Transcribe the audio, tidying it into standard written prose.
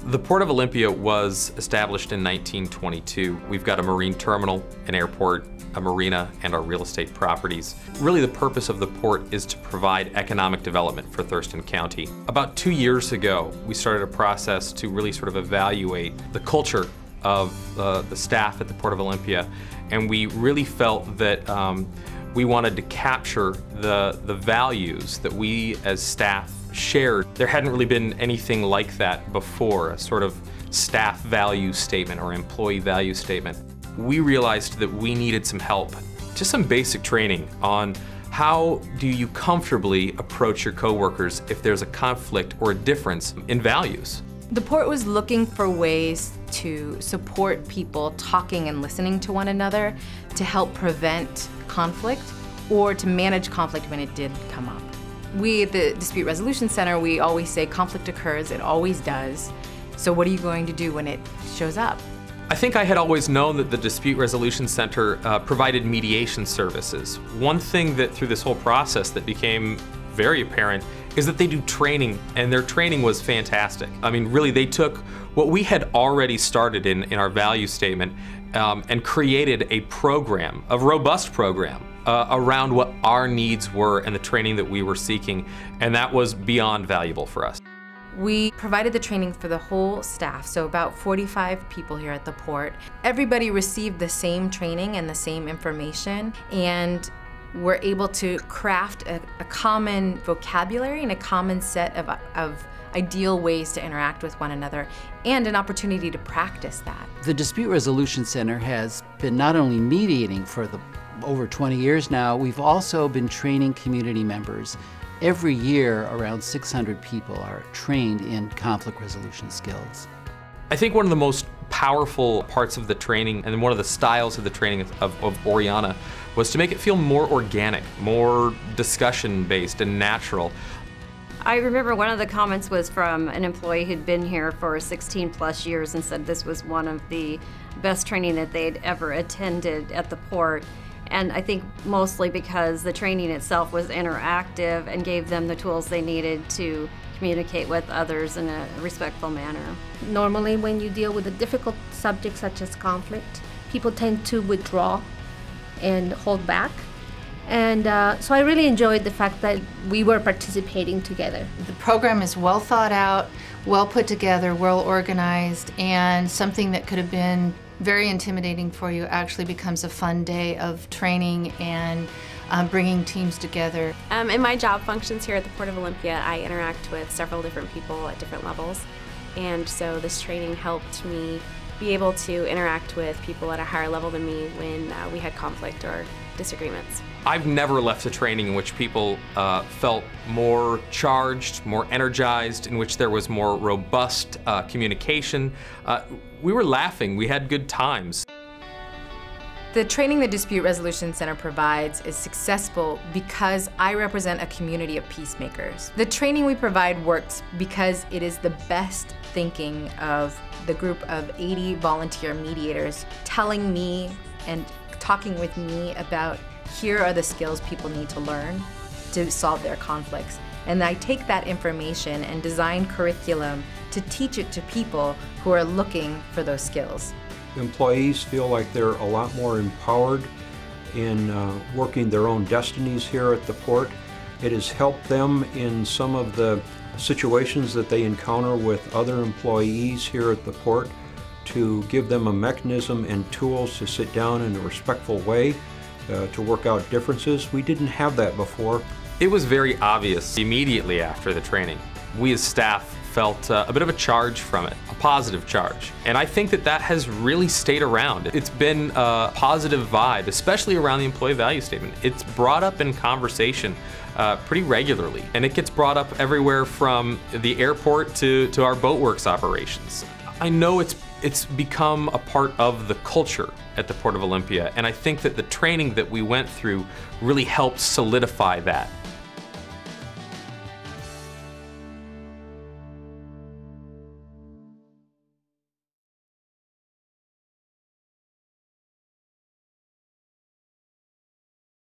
The Port of Olympia was established in 1922. We've got a marine terminal, an airport, a marina, and our real estate properties. Really, the purpose of the port is to provide economic development for Thurston County. About 2 years ago, we started a process to really sort of evaluate the culture of the staff at the Port of Olympia, and we really felt that we wanted to capture the values that we as staff shared. There hadn't really been anything like that before, a sort of staff value statement or employee value statement. We realized that we needed some help, just some basic training on how do you comfortably approach your coworkers if there's a conflict or a difference in values. The Port was looking for ways to support people talking and listening to one another to help prevent conflict or to manage conflict when it did come up. We at the Dispute Resolution Center, we always say conflict occurs, it always does. So what are you going to do when it shows up? I think I had always known that the Dispute Resolution Center provided mediation services. One thing that through this whole process that became very apparent is that they do training, and their training was fantastic. I mean, really, they took what we had already started in our value statement and created a program, a robust program, around what our needs were and the training that we were seeking, and that was beyond valuable for us. We provided the training for the whole staff, so about 45 people here at the Port. Everybody received the same training and the same information, and were able to craft a common vocabulary and a common set of ideal ways to interact with one another, and an opportunity to practice that. The Dispute Resolution Center has been not only mediating for over 20 years now, we've also been training community members. Every year, around 600 people are trained in conflict resolution skills. I think one of the most powerful parts of the training, and one of the styles of the training of Oriana, was to make it feel more organic, more discussion-based and natural. I remember one of the comments was from an employee who'd been here for 16 plus years and said this was one of the best training that they'd ever attended at the Port. And I think mostly because the training itself was interactive and gave them the tools they needed to communicate with others in a respectful manner. Normally when you deal with a difficult subject such as conflict, people tend to withdraw and hold back. And so I really enjoyed the fact that we were participating together. The program is well thought out, well put together, well organized, and something that could have been very intimidating for you actually becomes a fun day of training and bringing teams together. In my job functions here at the Port of Olympia, I interact with several different people at different levels, and so this training helped me be able to interact with people at a higher level than me when we had conflict or disagreements. I've never left a training in which people felt more charged, more energized, in which there was more robust communication. We were laughing, we had good times. The training the Dispute Resolution Center provides is successful because I represent a community of peacemakers. The training we provide works because it is the best thinking of the group of 80 volunteer mediators telling me and talking with me about here are the skills people need to learn to solve their conflicts. And I take that information and design curriculum to teach it to people who are looking for those skills. Employees feel like they're a lot more empowered in working their own destinies here at the Port. It has helped them in some of the situations that they encounter with other employees here at the Port to give them a mechanism and tools to sit down in a respectful way to work out differences. We didn't have that before. It was very obvious immediately after the training. We as staff felt a bit of a charge from it, a positive charge. And I think that that has really stayed around. It's been a positive vibe, especially around the employee value statement. It's brought up in conversation pretty regularly, and it gets brought up everywhere from the airport to our boatworks operations. I know it's become a part of the culture at the Port of Olympia, and I think that the training that we went through really helped solidify that.